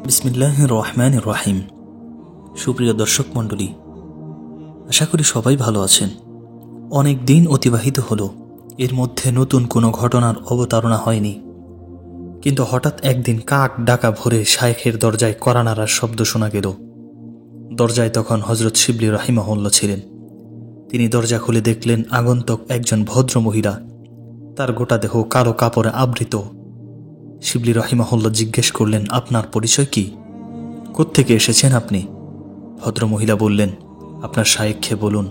বিসমিল্লাহির রহমানির রহিম। সুপ্রিয় দর্শক মণ্ডলী, আশা করি সবাই ভালো আছেন। অনেক দিন অতিবাহিত হলো, এর মধ্যে নতুন কোনো ঘটনার অবতারণা হয়নি। কিন্তু হঠাৎ একদিন কাক ডাকা ভোরে শায়েখের দরজায় কড়া নাড়ার শব্দ শোনা গেল। দরজায় তখন হজরত শিবলি রাহিমাহুল্লাহ ছিলেন। তিনি দরজা খুলে দেখলেন আগন্তুক একজন ভদ্র মহিলা। তার গোটা দেহ কালো কাপড়ে আবৃত। শিবলি রাহিমাহুল্লাহ জিজ্ঞেস করলেন, আপনার পরিচয় কি? কোত্থেকে এসেছেন আপনি? ভদ্রমহিলা বললেন, আপনার শায়েখকে বলুন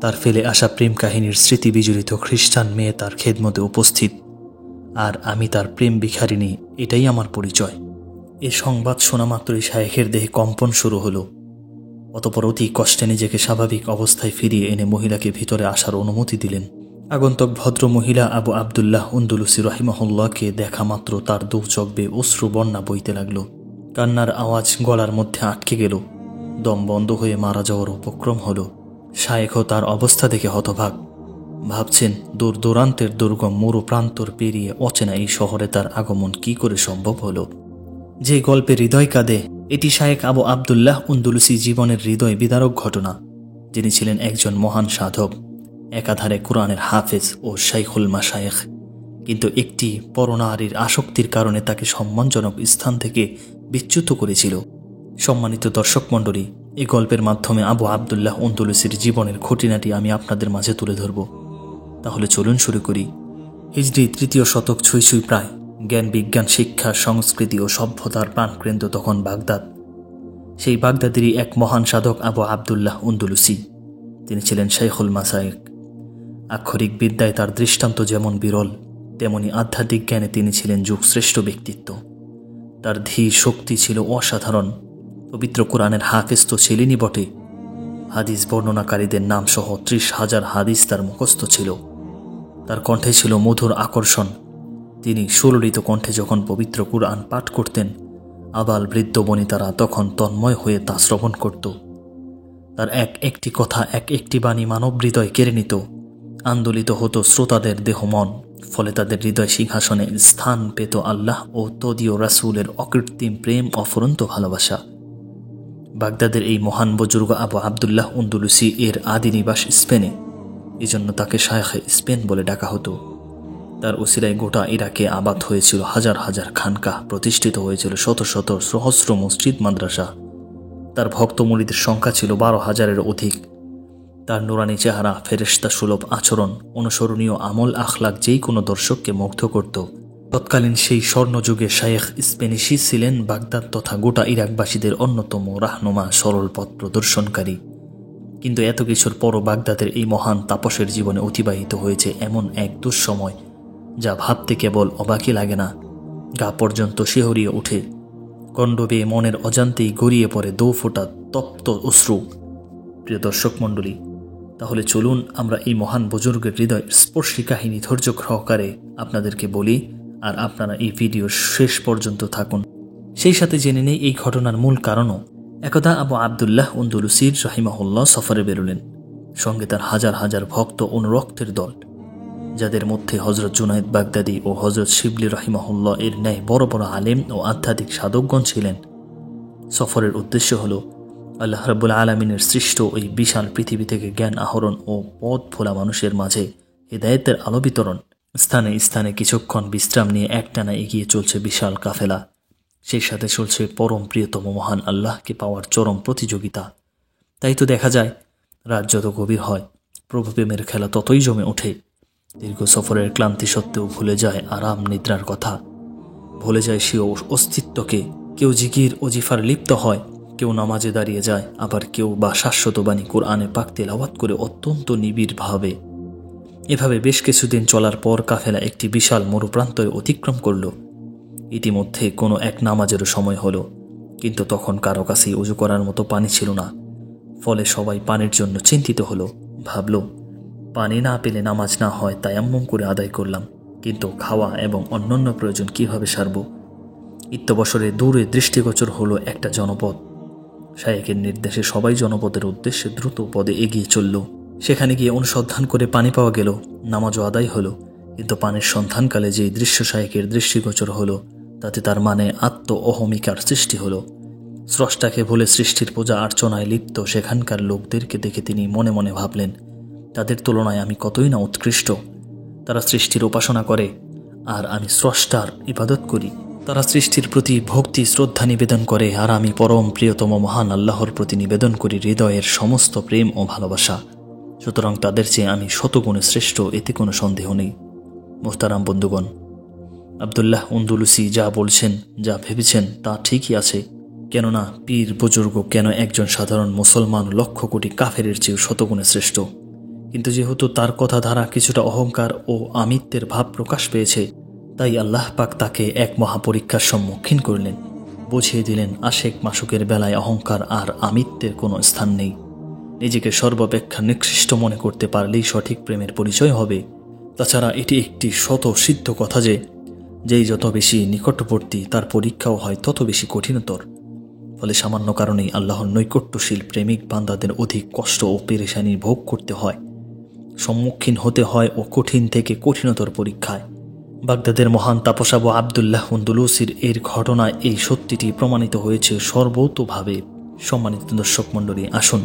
তার ফেলে আসা প্রেম কাহিনীর স্মৃতি বিজড়িত খ্রিস্টান মেয়ে তার খেদমতে উপস্থিত, আর আমি তার প্রেম ভিখারিণী, এটাই আমার পরিচয়। এ সংবাদ শোনা মাত্রই শায়েখের দেহে কম্পন শুরু হলো। অতপর অতি কষ্টে নিজেকে স্বাভাবিক অবস্থায় ফিরিয়ে এনে মহিলাকে ভিতরে আসার অনুমতি দিলেন। আগন্তুক ভদ্র মহিলা আবু আবদুল্লাহ উন্দুলুসি রহিমাহুল্লাহকে দেখা মাত্র তার দু চোখ বেয়ে অশ্রু বন্যা বইতে লাগল। কান্নার আওয়াজ গলার মধ্যে আটকে গেল। দম বন্ধ হয়ে মারা যাওয়ার উপক্রম হল। শায়েখও তার অবস্থা দেখে হতভাগ। ভাবছেন, দূর দূরান্তের দুর্গম মরু প্রান্তর পেরিয়ে অচেনা এই শহরে তার আগমন কি করে সম্ভব হলো। যে গল্পে হৃদয় কাঁদে, এটি শায়েখ আবু আবদুল্লাহ উন্দুলুসি জীবনের হৃদয় বিদারক ঘটনা। যিনি ছিলেন একজন মহান সাধক, একাধারে কোরআনের হাফেজ ও শাইখুল মাশায়েখ, কিন্তু একটি পরনারীর আসক্তির কারণে তাকে সম্মানজনক স্থান থেকে বিচ্যুত করেছিল। সম্মানিত দর্শক মণ্ডলী, এই গল্পের মাধ্যমে আবু আবদুল্লাহ উন্দুলুসির জীবনের খুঁটিনাটি আমি আপনাদের মাঝে তুলে ধরব। তাহলে চলুন শুরু করি। হিজরি ৩য় শতক ছুঁই প্রায়। জ্ঞান বিজ্ঞান শিক্ষা সংস্কৃতি ও সভ্যতার প্রাণকেন্দ্র তখন বাগদাদ। সেই বাগদাদেরই এক মহান সাধক আবু আবদুল্লাহ উন্দুলুসি। তিনি ছিলেন শাইখুল মাশায়েখ। আক্ষরিক বিদ্যায় তার দৃষ্টান্ত যেমন বিরল, তেমনি আধ্যাত্মিক জ্ঞানে তিনি ছিলেন যুগশ্রেষ্ঠ ব্যক্তিত্ব। তার ধীর শক্তি ছিল অসাধারণ। পবিত্র কোরআনের হাফেজ তো ছিলেনই বটে, হাদিস বর্ণনাকারীদের নাম সহ ৩০,০০০ হাদিস তার মুখস্থ ছিল। তার কণ্ঠে ছিল মধুর আকর্ষণ। তিনি সুললিত কণ্ঠে যখন পবিত্র কুরআন পাঠ করতেন, আবাল বৃদ্ধ বনিতারা তখন তন্ময় হয়ে তা শ্রবণ করত। তার এক একটি কথা, এক একটি বাণী মানব হৃদয় কেড়ে নিত। আন্দোলিত হতো শ্রোতাদের দেহ মন, ফলে তাদের হৃদয় সিংহাসনে স্থান পেত আল্লাহ ও তদীয় রাসূলের অকৃত্রিম প্রেম, অফুরন্ত ভালোবাসা। বাগদাদের এই মহান বুজুর্গ আবু আবদুল্লাহ উন্দুলুসি এর আদি নিবাস স্পেনে, এজন্য তাকে শায়েখে স্পেন বলে ডাকা হতো। তার উসিলায় গোটা ইরাকে আবাদ হয়েছিল হাজার হাজার খানকাহ, প্রতিষ্ঠিত হয়েছিল শত শত সহস্র মসজিদ মাদ্রাসা। তার ভক্ত মুরিদের সংখ্যা ছিল ১২,০০০-এর অধিক। তার নুরানি চেহারা, ফেরেশতা সুলভ আচরণ, অনুসরণীয় আমল আখলাক যেই কোনো দর্শককে মুগ্ধ করত। তৎকালীন সেই স্বর্ণযুগে শায়েখ স্পেনিশি ছিলেন বাগদাদ তথা গোটা ইরাকবাসীদের অন্যতম রাহনুমা, সরল পথ প্রদর্শনকারী। কিন্তু এত কিছুর পরও বাগদাদের এই মহান তাপসের জীবনে অতিবাহিত হয়েছে এমন এক দুঃসময়, যা ভাবতে কেবল অবাকই লাগে না, গা পর্যন্ত শিহরিয়ে ওঠে। কণ্ড বেয়ে মনের অজান্তেই গড়িয়ে পড়ে দো ফোঁটা তপ্ত অশ্রু। প্রিয় দর্শক মণ্ডলী, তাহলে চলুন আমরা এই মহান বুজুর্গের হৃদয় স্পর্শী কাহিনী ধৈর্য সহকারে আপনাদেরকে বলি, আর আপনারা এই ভিডিওর শেষ পর্যন্ত থাকুন। সেই সাথে জেনে নেই এই ঘটনার মূল কারণও। একদা আবু আবদুল্লাহ উন্দুলুসির রাহিমাহুল্লাহ সফরে বেরোলেন। সঙ্গে তার হাজার হাজার ভক্ত অনুরক্তের দল, যাদের মধ্যে হজরত জুনায়েদ বাগদাদি ও হজরত শিবলি রাহিমাহুল্লাহ এর ন্যায় বড় বড় আলেম ও আধ্যাত্মিক সাধকগণ ছিলেন। সফরের উদ্দেশ্য হল আল্লাহ রাব্বুল আলামিনের সৃষ্ট ওই বিশাল পৃথিবী থেকে জ্ঞান আহরণ ও পথ ভোলা মানুষের মাঝে হিদায়াতের আলো বিতরণ। স্থানে স্থানে কিছুক্ষণ বিশ্রাম নিয়ে একটানা এগিয়ে চলছে বিশাল কাফেলা। সেই সাথে চলছে পরম প্রিয়তম মহান আল্লাহকে পাওয়ার চরম প্রতিযোগিতা। তাই তো দেখা যায়, রাত যত গভীর হয়, প্রভু প্রেমের খেলা ততই জমে ওঠে। দীর্ঘ সফরের ক্লান্তি সত্ত্বেও ভুলে যায় আরাম নিদ্রার কথা, ভুলে যায় স্বীয় অস্তিত্বকে। কেউ জিকির ওজিফার লিপ্ত হয়, কেউ নামাজে দাঁড়িয়ে যায়, আবার কেউ বা শাশ্বত বাণী কোরআনে পাক তেলাওয়াত করে অত্যন্ত নিবিড় ভাবে। এভাবে বেশ কিছুদিন চলার পর কাফেলা একটি বিশাল মরুপ্রান্তরে অতিক্রম করল। ইতিমধ্যে কোনো এক নামাজেরও সময় হলো, কিন্তু তখন কারো কাছেই উজু করার মতো পানি ছিল না। ফলে সবাই পানির জন্য চিন্তিত হলো। ভাবল, পানি না পেলে নামাজ না হয়, তায়াম্মুম করে আদায় করলাম, কিন্তু খাওয়া এবং অন্যান্য প্রয়োজন কিভাবে সারব? ইত্যবসরে দূরে দৃষ্টিগোচর হলো একটা জনপদ। শায়েখের নির্দেশে সবাই জনপদের উদ্দেশ্যে দ্রুত পদে এগিয়ে চলল। সেখানে গিয়ে অনুসন্ধান করে পানি পাওয়া গেল, নামাজও আদায় হলো। কিন্তু পানির সন্ধানকালে যেই দৃশ্য শায়েখের দৃষ্টিগোচর হলো, তাতে তার মানে আত্ম অহমিকার সৃষ্টি হলো। স্রষ্টাকে ভুলে সৃষ্টির পূজা অর্চনায় লিপ্ত সেখানকার লোকদেরকে দেখে তিনি মনে মনে ভাবলেন, তাদের তুলনায় আমি কতই না উৎকৃষ্ট। তারা সৃষ্টির উপাসনা করে আর আমি স্রষ্টার ইবাদত করি। তারা সৃষ্টির প্রতি ভক্তি শ্রদ্ধা নিবেদন করে আর আমি পরম প্রিয়তম মহান আল্লাহর প্রতি নিবেদন করি হৃদয়ের সমস্ত প্রেম ও ভালোবাসা। সুতরাং তাদের চেয়ে আমি শতগুণে শ্রেষ্ঠ, এতে কোনো সন্দেহ নেই। মোহতারাম বন্ধুগণ, আবদুল্লাহ আন্দলুসি যা বলছেন, যা ভেবেছেন তা ঠিকই আছে। কেননা পীর বুজুর্গ কেন একজন সাধারণ মুসলমান লক্ষ কোটি কাফেরের চেয়ে শতগুণে শ্রেষ্ঠ। কিন্তু যেহেতু তার কথা দ্বারা কিছুটা অহংকার ও আমিত্বের ভাব প্রকাশ পেয়েছে, তাই আল্লাহ পাক তাকে এক মহাপরীক্ষার সম্মুখীন করলেন। বুঝিয়ে দিলেন আশেক মাসুকের বেলায় অহংকার আর আমিত্বের কোনো স্থান নেই। নিজেকে সর্বাপেক্ষা নিকৃষ্ট মনে করতে পারলেই সঠিক প্রেমের পরিচয় হবে। তাছাড়া এটি একটি স্বতঃসিদ্ধ কথা যে যেই যত বেশি নিকটবর্তী তার পরীক্ষাও হয় তত বেশি কঠিনতর। ফলে সামান্য কারণেই আল্লাহর নৈকট্যশীল প্রেমিক বান্দাদের অধিক কষ্ট ও পেরেশানি ভোগ করতে হয়, সম্মুখীন হতে হয় ও কঠিন থেকে কঠিনতর পরীক্ষায়। বাগদাদের মহান তাপসাবু আবদুল্লাহ আন্দলুসির এর ঘটনায় এই সত্যিটি প্রমাণিত হয়েছে সর্বতোভাবে। সম্মানিত দর্শক মণ্ডলী, আসুন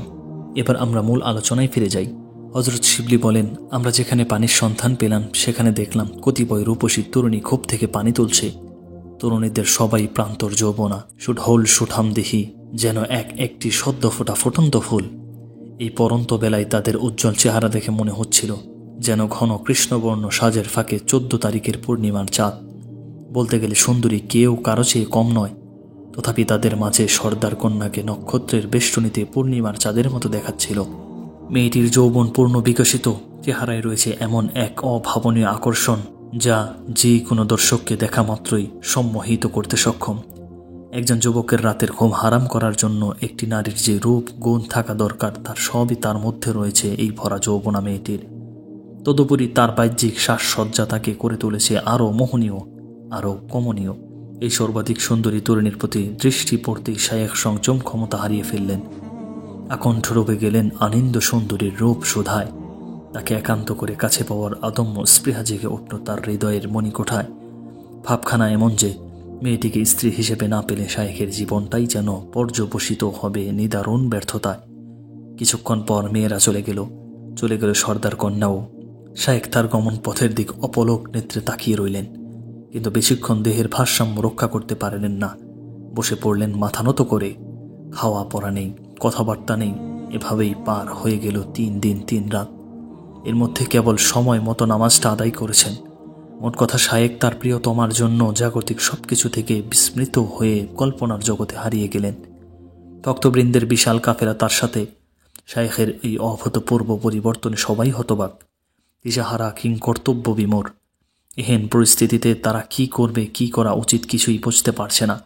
এবার আমরা মূল আলোচনায় ফিরে যাই। হযরত শিবলি বলেন, আমরা যেখানে পানির সন্ধান পেলাম সেখানে দেখলাম কতিপয় রূপসী তরুণী খোপ থেকে পানি তুলছে। তরুণীদের সবাই প্রান্তর যৌবনা, সুঢল সুঠামদেহী, যেন এক একটি সদ্য ফোটা ফুটন্ত ফুল। এই পরন্ত বেলায় তাদের উজ্জ্বল চেহারা দেখে মনে হচ্ছিল যেন ঘন কৃষ্ণবর্ণ সাজের ফাঁকে 14 তারিখের পূর্ণিমার চাঁদ। বলতে গেলে সুন্দরী কেউ কারো চেয়ে কম নয়, তথাপি তাদের মাঝে সর্দার কন্যাকে নক্ষত্রের বেষ্টনীতে পূর্ণিমার চাঁদের মতো দেখাচ্ছিল। মেয়েটির যৌবন পূর্ণ বিকশিত চেহারায় রয়েছে এমন এক অভাবনীয় আকর্ষণ যা যে কোনো দর্শককে দেখা মাত্রই সম্মোহিত করতে সক্ষম। একজন যুবকের রাতের ঘুম হারাম করার জন্য একটি নারীর যে রূপ গুণ থাকা দরকার তার সবই তার মধ্যে রয়েছে এই ভরা যৌবনা মেয়েটির। তদুপরি তার বাহ্যিক সাজসজ্জা তাকে করে তুলেছে আরও মোহনীয়, আরও কমনীয়। এই সর্বাধিক সুন্দরী তরুণীর প্রতি দৃষ্টি পড়তেই শায়েখ সংযম ক্ষমতা হারিয়ে ফেললেন। আকণ্ঠ ডুবে গেলেন আনন্দ সুন্দরীর রূপ শোধায়। তাকে একান্ত করে কাছে পাওয়ার অদম্য স্পৃহা জেগে উঠল তার হৃদয়ের মণিকোঠায়। ভাবখানা এমন যে মেয়েটিকে স্ত্রী হিসেবে না পেলে শায়েখের জীবনটাই যেন পর্যবসিত হবে নিদারুণ ব্যর্থতায়। কিছুক্ষণ পর মেয়েরা চলে গেল সর্দার কন্যাও। শায়েখ তার গমন পথের দিক অপলক নেত্রে তাকিয়ে রইলেন, কিন্তু বেশিক্ষণ দেহের ভারসাম্য রক্ষা করতে পারলেন না। বসে পড়লেন মাথা নত করে। খাওয়া পড়া নেই, কথাবার্তা নেই। এভাবেই পার হয়ে গেল 3 দিন 3 রাত। এর মধ্যে কেবল সময় মতো নামাজটা আদায় করেছেন। মোট কথা শায়েখ তার প্রিয়তমার জন্য জাগতিক সবকিছু থেকে বিস্মৃত হয়ে কল্পনার জগতে হারিয়ে গেলেন। ভক্তবৃন্দের বিশাল কাফেলা তার সাথে। শায়েখের এই অভূতপূর্ব পরিবর্তনে সবাই হতবাক, দিশাহারা, কিংকর্তব্য বিমূঢ়। এহেন পরিস্থিতিতে তারা কি করবে, কি করা উচিত কিছুই বুঝতে পারছে না।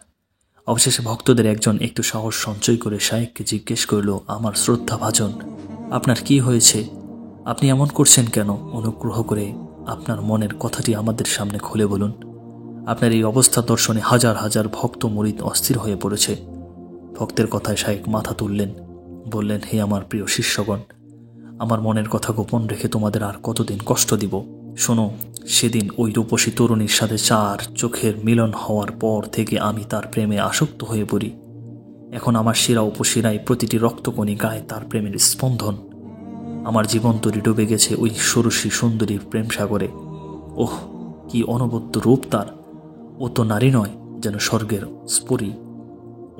অবশেষে ভক্তদের একজন একটু সাহস সঞ্চয় করে শায়েখকে জিজ্ঞেস করল, আমার শ্রদ্ধাভাজন, আপনার কি হয়েছে? আপনি এমন করছেন কেন? অনুগ্রহ করে আপনার মনের কথাটি আমাদের সামনে খুলে বলুন। আপনার এই অবস্থা দর্শনে হাজার হাজার ভক্ত মুরিদ অস্থির হয়ে পড়েছে। ভক্তের কথায় শায়েখ মাথা তুললেন, বললেন, হে আমার প্রিয় শিষ্যগণ, আমার মনের কথা গোপন রেখে তোমাদের আর কতদিন কষ্ট দিব? শোনো, সেদিন ওই রূপসী তরুণীর সাথে 4 চোখের মিলন হওয়ার পর থেকে আমি তার প্রেমে আসক্ত হয়ে পড়ি। এখন আমার শিরা উপশিরায় প্রতিটি রক্তকণিকায় তার প্রেমের স্পন্দন। আমার জীবন তরি ডুবে গেছে ওই ষোড়শী সুন্দরীর প্রেম সাগরে। ওহ, কি অনবদ্য রূপ তার! ও তো নারী নয়, যেন স্বর্গের স্পরী।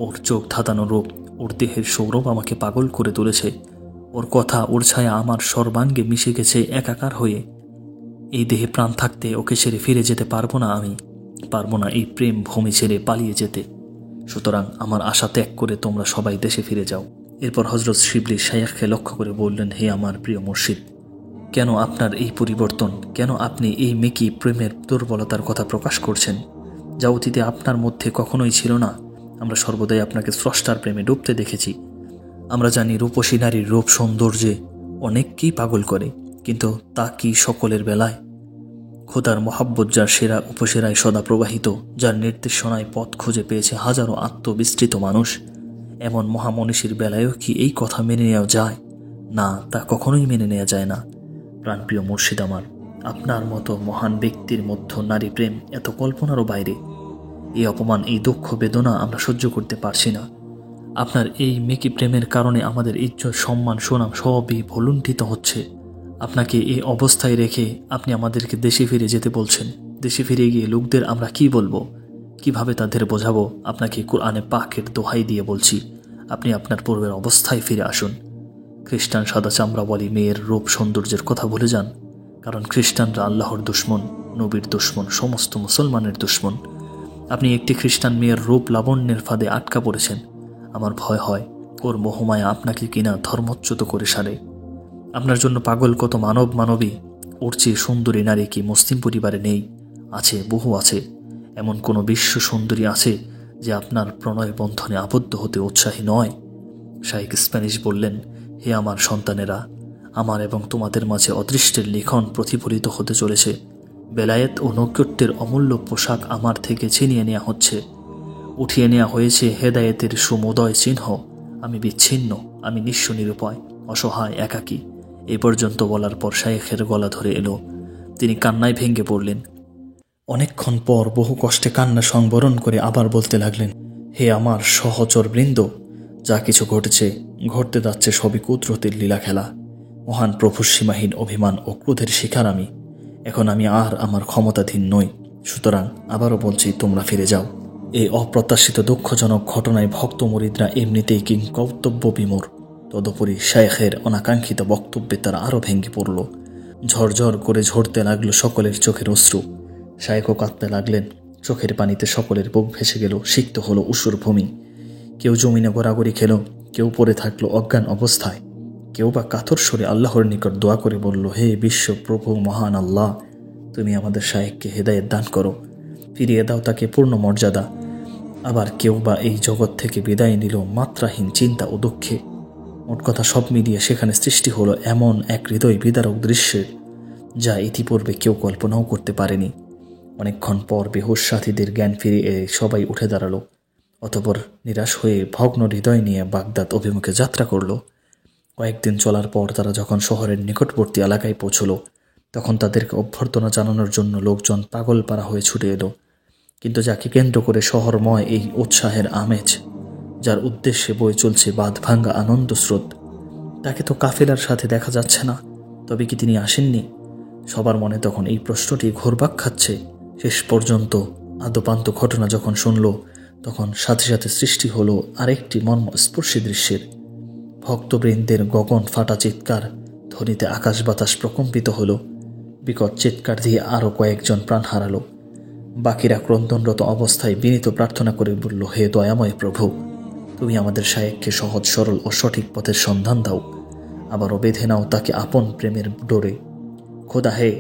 ওর চোখ ধাঁধানো রূপ, ওর দেহের সৌরভ আমাকে পাগল করে তুলেছে। ওর কথা, ওর ছায়া আমার সর্বাঙ্গে মিশে গেছে একাকার হয়ে। এই দেহে প্রাণ থাকতে ওকে ছেড়ে ফিরে যেতে পারবো না। আমি পারবো না এই প্রেম ভূমি ছেড়ে পালিয়ে যেতে। সুতরাং আমার আশা ত্যাগ করে তোমরা সবাই দেশে ফিরে যাও। এরপর হযরত শিবলি শায়েখকে লক্ষ্য করে বললেন, হে আমার প্রিয় মুর্শিদ, কেন আপনার এই পরিবর্তন? কেন আপনি এই মেকি প্রেমের দুর্বলতার কথা প্রকাশ করছেন, যা অতীতে আপনার মধ্যে কখনোই ছিল না? আমরা সর্বদাই আপনাকে স্রষ্টার প্রেমে ডুবতে দেখেছি। আমরা জানি রূপসী নারীর রূপ সৌন্দর্যে অনেককেই পাগল করে, কিন্তু তা কি সকলের বেলায়? খোদার মহাব্বত যার সেরা উপসেরায় সদা প্রবাহিত, যার নির্দেশনায় পথ খুঁজে পেয়েছে হাজারো আত্মবিস্তৃত মানুষ, এমন মহামনীষীর বেলায়ও কি এই কথা মেনে নেওয়া যায়? না, তা কখনোই মেনে নেওয়া যায় না। প্রাণপ্রিয় মুর্শিদ আমার, আপনার মতো মহান ব্যক্তির মধ্যে নারী প্রেম এত কল্পনারও বাইরে। এই অপমান, এই দুঃখ বেদনা আমরা সহ্য করতে পারছি না। আপনার এই মেকি প্রেমের কারণে আমাদের ইজ্জত, সম্মান, সুনাম সবই ভুলুণ্ঠিত হচ্ছে। আপনাকে এই অবস্থায় রেখে আপনি আমাদেরকে দেশে ফিরে যেতে বলছেন। দেশে ফিরে গিয়ে লোকদের আমরা কি বলবো, কিভাবে তাদের বোঝাবো? আপনাকে কোরআনে পাকের দোহাই দিয়ে বলছি, আপনি আপনার পূর্বের অবস্থায় ফিরে আসুন। খ্রিস্টান সাদা চামড়া বলি মেয়ের রূপ সৌন্দর্যের কথা ভুলে যান, কারণ খ্রিস্টানরা আল্লাহর দুশ্মন, নবীর দুশ্মন, সমস্ত মুসলমানের দুশ্মন। আপনি একটি খ্রিস্টান মেয়ের রূপ লাবণ্যের ফাঁদে আটকা পড়েছেন। আমার ভয় হয় ওর মোহমায়া আপনাকে কিনা ধর্মচ্যুত করে সারে। আপনার জন্য পাগল কত মানব মানবী, ওর চেয়ে সুন্দরী নারী কি মুসলিম পরিবারে নেই? আছে, বহু আছে। এমন কোনো বিশ্ব সুন্দরী আছে যে আপনার প্রণয় বন্ধনে আবদ্ধ হতে উৎসাহী নয়? শাইখ স্প্যানিশ বললেন, হে আমার সন্তানেরা, আমার এবং তোমাদের মাঝে অদৃষ্টের লিখন প্রতিফলিত হতে চলেছে। বেলায়েত ও নৈকট্যের অমূল্য পোশাক আমার থেকে ছিনিয়ে নেওয়া হচ্ছে। উঠিয়ে নেওয়া হয়েছে হেদায়েতের সুমোদয় চিহ্ন। আমি বিচ্ছিন্ন, আমি নিঃস্ব, নিরুপায়, অসহায়, একাকী। এই পর্যন্ত বলার পর শাইখের গলা ধরে এলো। তিনি কান্নায় ভেঙে পড়লেন। অনেকক্ষণ পর বহু কষ্টে কান্না সংবরণ করে আবার বলতে লাগলেন, হে আমার সহচর বৃন্দ, যা কিছু ঘটেছে, ঘটতে যাচ্ছে সবই কুদরতের লীলা খেলা। মহান প্রভুর সীমাহীন অভিমান ও ক্রোধের শিকার আমি। এখন আমি আর আমার ক্ষমতাধীন নই। সুতরাং আবারও বলছি, তোমরা ফিরে যাও। এই অপ্রত্যাশিত দুঃখজনক ঘটনায় ভক্ত মুরিদরা এমনিতেই কর্তব্য বিমূঢ়। তদুপরি শাইখের অনাকাঙ্ক্ষিত বক্তব্যে তারা আরও ভেঙে পড়ল। ঝরঝর করে ঝরতে লাগলো সকলের চোখের অশ্রু। শাইখও কাঁদতে লাগলেন। চোখের পানিতে সকলের বুক ভেসে গেল। সিক্ত হলো ঊষর ভূমি। কেউ জমিনে গড়াগড়ি খেল, কেউ পড়ে থাকলো অজ্ঞান অবস্থায়, কেউ বা কাতর স্বরে আল্লাহর নিকট দোয়া করে বলল, হে বিশ্ব প্রভু মহান আল্লাহ, তুমি আমাদের শাইখকে হেদায়েত দান করো, ফিরিয়ে দাও তাকে পূর্ণ মর্যাদা। আবার কেউ বা এই জগৎ থেকে বিদায় নিল মাত্রাহীন চিন্তা ও দুঃখে। মোট কথা সব মিলিয়ে সেখানে সৃষ্টি হলো এমন এক হৃদয় বিদারক দৃশ্যের, যা ইতিপূর্বে কেউ কল্পনাও করতে পারেনি। অনেকক্ষণ পর বেহুশ সাথীদের জ্ঞান ফিরে এলে সবাই উঠে দাঁড়ালো। অতঃপর নিরাশ হয়ে ভগ্ন হৃদয় নিয়ে বাগদাদ অভিমুখে যাত্রা করল। কয়েকদিন চলার পর তারা যখন শহরের নিকটবর্তী এলাকায় পৌঁছল, তখন তাদেরকে অভ্যর্থনা জানানোর জন্য লোকজন পাগলপাড়া হয়ে ছুটে এলো। কিন্তু যাকে কেন্দ্র করে শহরময় এই উৎসাহের আমেজ, যার উদ্দেশ্যে বয়ে চলছে বাঁধভাঙ্গা আনন্দ স্রোত, তাকে তো কাফেলার সাথে দেখা যাচ্ছে না। তবে কি তিনি আসেননি? সবার মনে তখন এই প্রশ্নটি ঘুরপাক খাচ্ছে। শেষ পর্যন্ত আদ্যোপান্ত ঘটনা যখন শুনল, তখন সাথে সাথে সৃষ্টি হলো আরেকটি মর্মস্পর্শী দৃশ্যের। ভক্তবৃন্দের গগন ফাটা চিৎকার ধ্বনিতে আকাশ বাতাস প্রকম্পিত হলো। বিকট চিৎকার দিয়ে আরও কয়েকজন প্রাণ হারালো। বাকিরা ক্রন্দনরত অবস্থায় বিনীত প্রার্থনা করে বলল, হে দয়াময় প্রভু, তুমি আমাদের শায়েখকে সহজ সরল ও সঠিক পথের সন্ধান দাও। আবারও বেঁধে নাও তাকে আপন প্রেমের ডোরে। খোদা হে,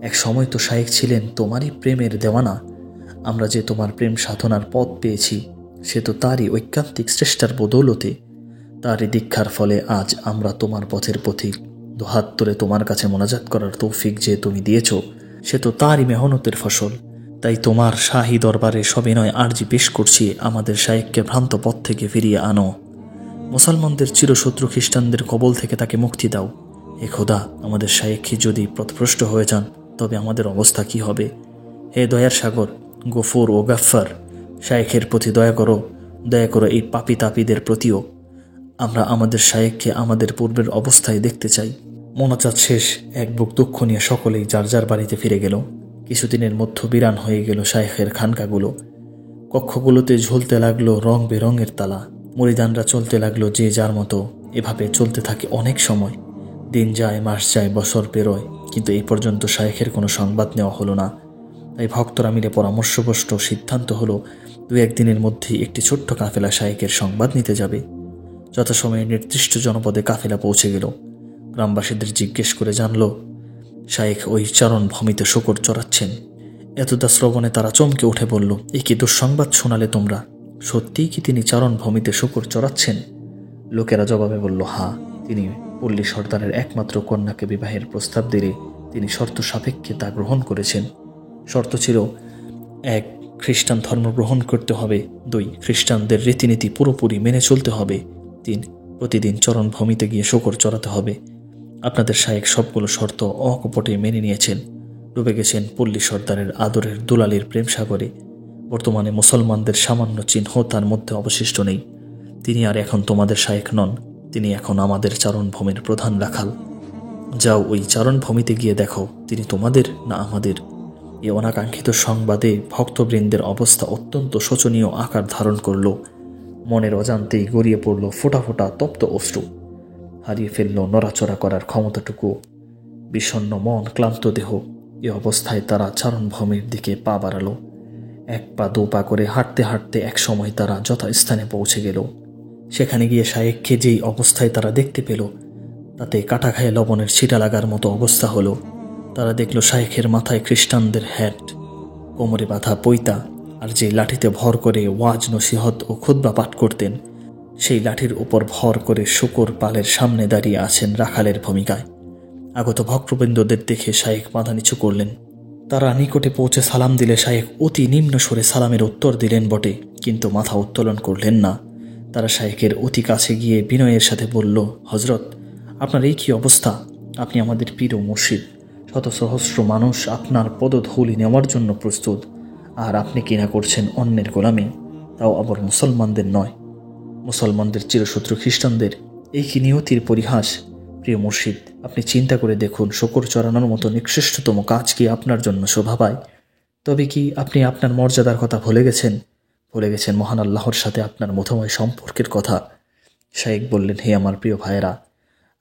এক সময় তো শায়েখ ছিলেন তোমারই প্রেমের দেওয়ানা। আমরা যে তোমার প্রেম সাধনার পথ পেয়েছি, সে তো তারই ঐকান্তিক শ্রেষ্ঠার বদৌলতে। তারই দীক্ষার ফলে আজ আমরা তোমার পথের পথিক। দুহাত তুলে তোমার কাছে মোনাজাত করার তৌফিক যে তুমি দিয়েছ, সে তো তারই মেহনতের ফসল। তাই তোমার শাহী দরবারে সবিনয় আর্জি পেশ করছি, আমাদের শায়েখকে ভ্রান্ত পথ থেকে ফিরিয়ে আনো। মুসলমানদের চিরশত্রু খ্রিস্টানদের কবল থেকে তাকে মুক্তি দাও। হে খোদা, আমাদের শায়েখী যদি পথভ্রষ্ট হয়ে যান, তবে আমাদের অবস্থা কি হবে? হে দয়ার সাগর, গফুর ও গাফফার, শায়েখের প্রতি দয়া করো, দয়া করো এই পাপী তাপীদের প্রতিও। আমরা আমাদের শায়েখকে আমাদের পূর্বের অবস্থায় দেখতে চাই। মোনাজাত শেষ, এক বুক দুঃখ নিয়ে সকলেই যার যার বাড়িতে ফিরে গেল। কিছুদিনের মধ্যে বিরান হয়ে গেল শায়েখের খানকাগুলো। কক্ষগুলোতে ঝুলতে লাগলো রং বেরঙের তালা। মুরিদানরা চলতে লাগলো যে যার মতো। এভাবে চলতে থাকে অনেক সময়। দিন যায়, মাস যায়, বছর পেরোয়, কিন্তু এই পর্যন্ত শায়েখের কোনো সংবাদ নেওয়া হলো না। তাই ভক্তরা মিলে পরামর্শবশত সিদ্ধান্ত হলো, 2-1 দিনের মধ্যেই একটি ছোট্ট কাফেলা শায়েখের সংবাদ নিতে যাবে। যথাসময়ে নির্দিষ্ট জনপদে কাফেলা পৌঁছে গেল। গ্রামবাসীদের জিজ্ঞেস করে জানল, শায়েখ ওই চারণ ভূমিতে শূকর চড়াচ্ছেন। এতদা শ্রবণে তারা চমকে উঠে বলল, এ কি দুঃসংবাদ শোনালে তোমরা? সত্যিই কি তিনি চারণ ভূমিতে শূকর চড়াচ্ছেন? লোকেরা জবাবে বলল, হ্যাঁ, তিনি পল্লী সর্দারের একমাত্র কন্যাকে বিবাহের প্রস্তাব দিলে তিনি শর্ত সাপেক্ষে তা গ্রহণ করেছেন। শর্ত ছিল, 1, খ্রিস্টান ধর্ম গ্রহণ করতে হবে। 2, খ্রিস্টানদের রীতিনীতি পুরোপুরি মেনে চলতে হবে। 3, প্রতিদিন চরণভূমিতে গিয়ে শূকর চড়াতে হবে। আপনাদের শায়েখ সবগুলো শর্ত অকপটে মেনে নিয়েছেন। ডুবে গেছেন পল্লী সর্দারের আদরের দুলালির প্রেম সাগরে। বর্তমানে মুসলমানদের সামান্য চিহ্ন তার মধ্যে অবশিষ্ট নেই। তিনি আর এখন তোমাদের শায়েখ নন, তিনি এখন আমাদের চারণভূমির প্রধান রাখাল। যাও ওই চারণভূমিতে গিয়ে দেখো তিনি তোমাদের না আমাদের। এই অনাকাঙ্ক্ষিত সংবাদে ভক্তবৃন্দের অবস্থা অত্যন্ত শোচনীয় আকার ধারণ করল। মনের অজান্তেই গড়িয়ে পড়ল ফোঁটা ফোঁটা তপ্ত অশ্রু। হারিয়ে ফেলল নড়াচড়া করার ক্ষমতাটুকু। বিষণ্ণ মন, ক্লান্ত দেহ, এ অবস্থায় তারা চারণভূমির দিকে পা বাড়ালো। এক পা দু পা করে হাঁটতে হাঁটতে এক সময় তারা যথাস্থানে পৌঁছে গেল। সেখানে গিয়ে শায়েখকে যেই অবস্থায় তারা দেখতে পেল, তাতে কাটা খায়ে লবণের ছিটা লাগার মতো অবস্থা হলো। তারা দেখল শায়েখের মাথায় খ্রিস্টানদের হ্যাট, কোমরে বাঁধা পৈতা, আর যে লাঠিতে ভর করে ওয়াজ নসিহত ও খুতবা পাঠ করতেন, সেই লাঠির উপর ভর করে শূকর পালের সামনে দাঁড়িয়ে আছেন রাখালের ভূমিকায়। আগত ভক্তবৃন্দদের দেখে শায়েখ মাথা নিচু করলেন। তারা নিকটে পৌঁছে সালাম দিলে শায়েখ অতি নিম্ন স্বরে সালামের উত্তর দিলেন বটে, কিন্তু মাথা উত্তোলন করলেন না। তারা শায়েখের অতি কাছে গিয়ে বিনয়ের সাথে বলল, হজরত, আপনার এই কী অবস্থা? আপনি আমাদের পীর ও মুর্শিদ, শত সহস্র মানুষ আপনার পদধূলি নেওয়ার জন্য প্রস্তুত, আর আপনি কিনা করছেন অন্যের গোলামি, তাও আবার মুসলমানদের নয়, মুসলমানদের চিরশত্রু খ্রিস্টানদের। এই কি নিয়তির পরিহাস? প্রিয় মুর্শিদ, আপনি চিন্তা করে দেখুন, শূকর চড়ানোর মতো নিকৃষ্টতম কাজ কি আপনার জন্য শোভা পায়? তবে কি আপনি আপনার মর্যাদার কথা ভুলে গেছেন? ভুলে গেছেন মহান আল্লাহর সাথে আপনার মধুময় সম্পর্কের কথা? শায়েখ বললেন, হে আমার প্রিয় ভাইয়েরা,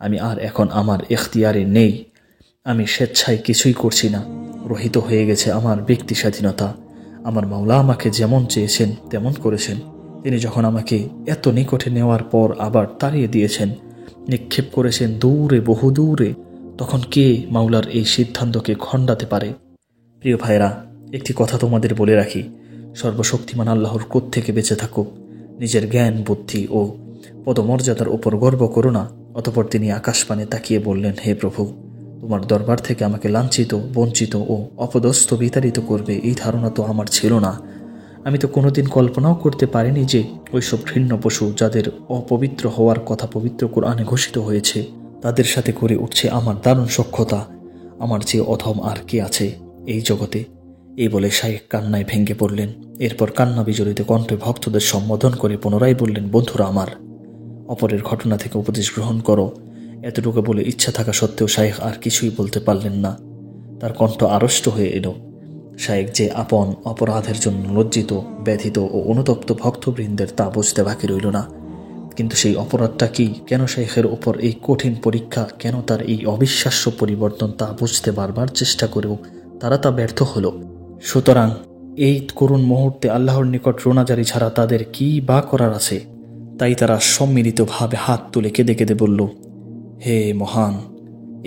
আমি আর এখন আমার এখতিয়ারে নেই। আমি স্বেচ্ছায় কিছুই করছি না। রহিত হয়ে গেছে আমার ব্যক্তি স্বাধীনতা। আমার মাওলা আমাকে যেমন চেয়েছেন তেমন করেছেন। তিনি যখন আমাকে এত নিকটে নেওয়ার পর আবার তাড়িয়ে দিয়েছেন, নিক্ষেপ করেছেন দূরে, বহু দূরে, তখন কে মাওলার এই সিদ্ধান্তকে খণ্ডাতে পারে? প্রিয় ভাইরা, একটি কথা তোমাদের বলে রাখি, সর্বশক্তিমান আল্লাহর কোত্থ থেকে বেঁচে থাকুক, নিজের জ্ঞান, বুদ্ধি ও পদমর্যাদার উপর গর্ব করো না। অতঃপর তিনি আকাশপানে তাকিয়ে বললেন, হে প্রভু, তোমার দরবার থেকে আমাকে লাঞ্ছিত, বঞ্চিত ও অপদস্থ বিতাড়িত করবে এই ধারণা তো আমার ছিল না। আমি তো কোনোদিন কল্পনাও করতে পারিনি যে ওইসব ঘৃণ্য পশু, যাদের অপবিত্র হওয়ার কথা পবিত্র কোরআনে ঘোষিত হয়েছে, তাদের সাথে করে উঠছে আমার দারুণ সখ্যতা। আমার চেয়ে অধম আর কে আছে এই জগতে? এই বলে শায়েখ কান্নায় ভেঙে পড়লেন। এরপর কান্না বিজড়িত কণ্ঠে ভক্তদের সম্বোধন করে পুনরায় বললেন, বন্ধুরা আমার, অপরের ঘটনা থেকে উপদেশ গ্রহণ করো। এতটুকু বলে ইচ্ছা থাকা সত্ত্বেও শায়েখ আর কিছুই বলতে পারলেন না। তার কণ্ঠ আড়ষ্ট হয়ে এলো। শায়েখ যে আপন অপরাধের জন্য লজ্জিত, ব্যথিত ও অনুতপ্ত ভক্তবৃন্দের তা বুঝতে বাকি রইল না। কিন্তু সেই অপরাধটা কি? কেন শায়েখের ওপর এই কঠিন পরীক্ষা? কেন তার এই অবিশ্বাস্য পরিবর্তন? তা বুঝতে বারবার চেষ্টা করেও তারা তা ব্যর্থ হলো। সুতরাং এই করুণ মুহূর্তে আল্লাহর নিকট রোনাজারি ছাড়া তাদের কি বা করার আছে? তাই তারা সম্মিলিতভাবে হাত তুলে কেঁদে কেঁদে বলল, হে মহান,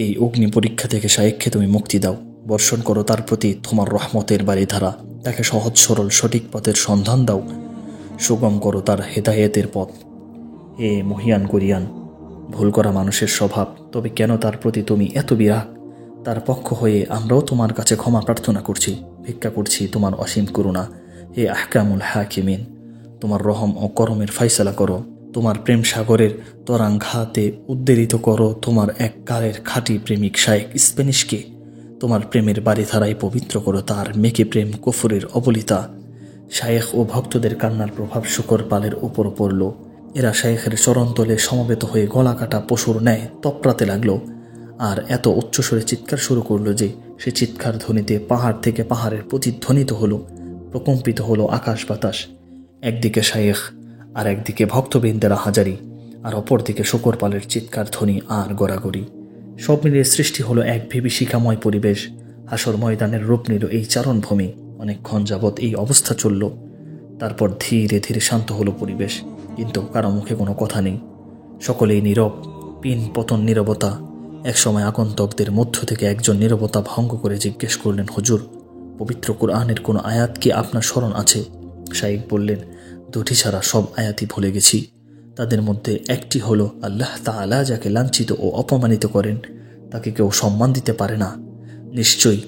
এই অগ্নি পরীক্ষা থেকে শায়েখকে তুমি মুক্তি দাও। বর্ষণ করো তার প্রতি তোমার রহমতের বারিধারা। তাকে সহজ সরল সঠিক পথের সন্ধান দাও। সুগম করো তার হেদায়েতের পথ। হে মহিয়ান করিয়ান, ভুল করা মানুষের স্বভাব, তবে কেন তার প্রতি তুমি এত বিরাগ? তার পক্ষ হয়ে আমরাও তোমার কাছে ক্ষমা প্রার্থনা করছি, ভিক্ষা করছি তোমার অসীম করুণা। হে আহকামুল হাকিমিন, তোমার রহম ও করমের ফাইসালা করো। তোমার প্রেম সাগরের তরাঙ্ঘাতে উদ্বেলিত করো তোমার এককালের খাঁটি প্রেমিক শায়েখ স্প্যানিশকে। তোমার প্রেমের বাড়িধারায় পবিত্র করো তার মেকে প্রেম কুফরের অবলিতা। শায়েখ ও ভক্তদের কান্নার প্রভাব শূকর পালের উপর পড়ল। এরা শায়েখের চরণতলে সমবেত হয়ে গলা কাটা পশুর ন্যায় তপড়াতে লাগল, আর এত উচ্চস্বরে চিৎকার শুরু করল যে সে চিৎকার ধ্বনিতে পাহাড় থেকে পাহাড়ের প্রতিধ্বনিত হলো, প্রকম্পিত হলো আকাশ বাতাস। একদিকে শায়েখ, আর একদিকে ভক্তবৃন্দেরা হাজারি, আর অপরদিকে শূকর পালের চিৎকার ধ্বনি আর গড়াগড়ি। সব মিলিয়ে সৃষ্টি হলো এক বিভীষিকাময় পরিবেশ। হাসর ময়দানের রূপ নিল এই চারণভূমি। অনেকক্ষণ যাবৎ এই অবস্থা চলল। তারপর ধীরে ধীরে শান্ত হলো পরিবেশ, কিন্তু কারো মুখে কোনো কথা নেই। সকলেই নীরব, পিন পতন নীরবতা। একসময় আগন্তকদের মধ্য থেকে একজন নীরবতা ভঙ্গ করে জিজ্ঞেস করলেন, হুজুর, পবিত্র কোরআনের কোনো আয়াত কি আপনার স্মরণ আছে? শায়েখ বললেন, দুটি ছাড়া সব আয়াতই ভুলে গেছি। তাদের মধ্যে একটি হলো, আল্লাহ তাআলা যাকে লাঞ্ছিত ও অপমানিত করেন তাকে কেউ সম্মান দিতে পারে না, নিশ্চয়ই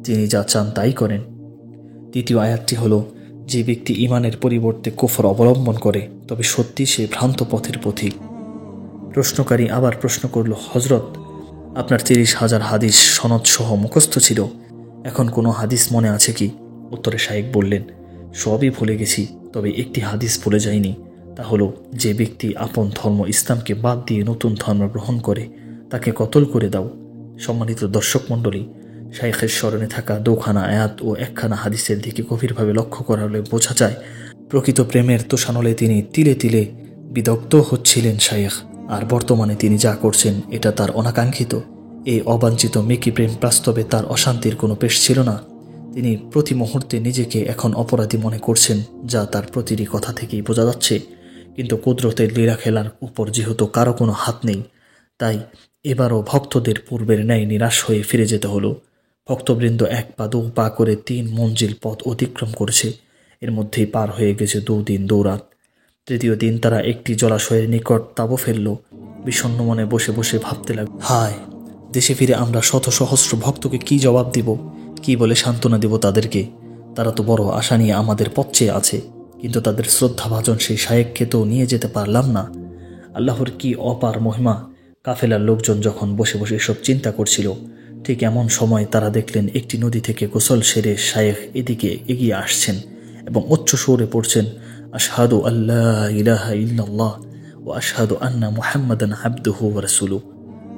তিনি যা চান তাই করেন। দ্বিতীয় আয়াতটি হলো, যে ব্যক্তি ঈমানের পরিবর্তে কুফর অবলম্বন করে তবে সত্যি সে ভ্রান্ত পথের পথিক। প্রশ্নকারী আবার প্রশ্ন করল, হজরত, আপনার 30,000 হাদিস সনদ সহ মুখস্থ ছিল, এখন কোনো হাদিস মনে আছে কি? উত্তরে শায়েখ বললেন, সবই ভুলে গেছি, তবে একটি হাদিস ভুলে যায়নি। তা হলো, যে ব্যক্তি আপন ধর্ম ইসলামকে বাদ দিয়ে নতুন ধর্ম গ্রহণ করে তাকে কতল করে দাও। সম্মানিত দর্শক মণ্ডলী, শাইখের স্মরণে থাকা 2খানা আয়াত ও 1খানা হাদিসের দিকে গভীরভাবে লক্ষ্য করা হলে বোঝা যায় প্রকৃত প্রেমের তোষানলে তিনি তিলে তিলে বিদগ্ধ হচ্ছিলেন শাইখ। আর বর্তমানে তিনি যা করছেন এটা তার অনাকাঙ্ক্ষিত। এই অবাঞ্ছিত মেকি প্রেম বাস্তবে তার অশান্তির কোনো পেশ ছিল না। তিনি প্রতি মুহূর্তে নিজেকে এখন অপরাধী মনে করছেন, যা তার প্রতিটি কথা থেকেই বোঝা যাচ্ছে। কিন্তু কুদরতের লীলা খেলার উপর যেহেতু কারো কোনো হাত নেই, তাই এবারও ভক্তদের পূর্বের ন্যায় নিরাশ হয়ে ফিরে যেতে হলো। ভক্তবৃন্দ 1 পা 2 পা করে 3 মঞ্জিল পথ অতিক্রম করেছে। এর মধ্যেই পার হয়ে গেছে 2 দিন 2 রাত। তৃতীয় দিন তারা একটি জলাশয়ের নিকট তাঁবু ফেলল। বিষণ্ণ মনে বসে বসে ভাবতে লাগল, হায়, দেশে ফিরে আমরা শত সহস্র ভক্তকে কি জবাব দিব, কি বলে সান্ত্বনা দেব তাদেরকে? তারা তো বড় আশা নিয়ে আমাদের পথ চেয়ে আছে, কিন্তু তাদের শ্রদ্ধাভাজন সেই শায়েককে তো নিয়ে যেতে পারলাম না। আল্লাহর কি অপার মহিমা! কাফেলার লোকজন যখন বসে বসে এসব চিন্তা করছিল, ঠিক এমন সময় তারা দেখলেন একটি নদী থেকে গোসল সেরে শায়েখ এদিকে এগিয়ে আসছেন এবং উচ্চ সুরে পড়ছেন, আশহাদু আল্লাহ ইলাহা ইল্লাল্লাহ ও আশহাদু আন্না মুহাম্মাদান আবদুহু ওয়া রাসূলুহু।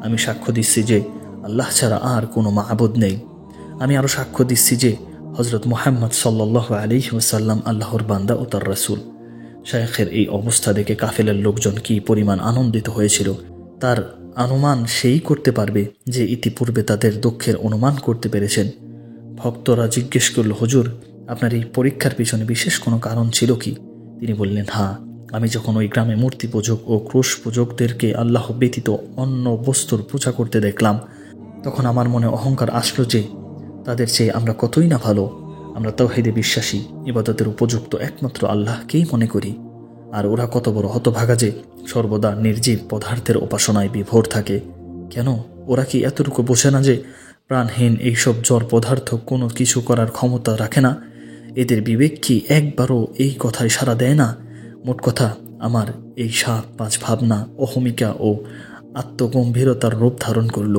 আমি সাক্ষ্য দিচ্ছি যে আল্লাহ ছাড়া আর কোনো মাবুদ নেই। আমি আরও সাক্ষ্য দিচ্ছি যে হযরত মুহাম্মদ সাল্লাল্লাহু আলাইহি ওয়াসাল্লাম আল্লাহর বান্দা ও তার রাসূল। শায়েখের এই অবস্থা দেখে কাফেলার লোকজন কি পরিমাণ আনন্দিত হয়েছিল তার অনুমান সেই করতে পারবে যে ইতিপূর্বে তাদের দুঃখের অনুমান করতে পেরেছেন। ভক্তরা জিজ্ঞেস করল, হুজুর, আপনার এই পরীক্ষার পিছনে বিশেষ কোনো কারণ ছিল কি? তিনি বললেন, হ্যাঁ, আমি যখন ওই গ্রামে মূর্তি পূজক ও ক্রুশ পূজকদেরকে আল্লাহ ব্যতীত অন্য বস্তুর পূজা করতে দেখলাম, তখন আমার মনে অহংকার আসলো যে তাদের চেয়ে আমরা কতই না ভালো। আমরা তাওহীদে বিশ্বাসী, ইবাদতের উপযুক্ত একমাত্র আল্লাহকেই মনে করি। আর ওরা কত বড় হতভাগা যে সর্বদা নির্জীব পদার্থের উপাসনায় বিভোর থাকে। কেন, ওরা কি এতটুকু বোঝে না যে প্রাণহীন এইসব জড় পদার্থ কোনো কিছু করার ক্ষমতা রাখে না? এদের বিবেক কি একবারও এই কথায় সাড়া দেয় না? মোট কথা, আমার এই 7-5 ভাবনা অহমিকা ও আত্মগম্ভীরতার রূপ ধারণ করল,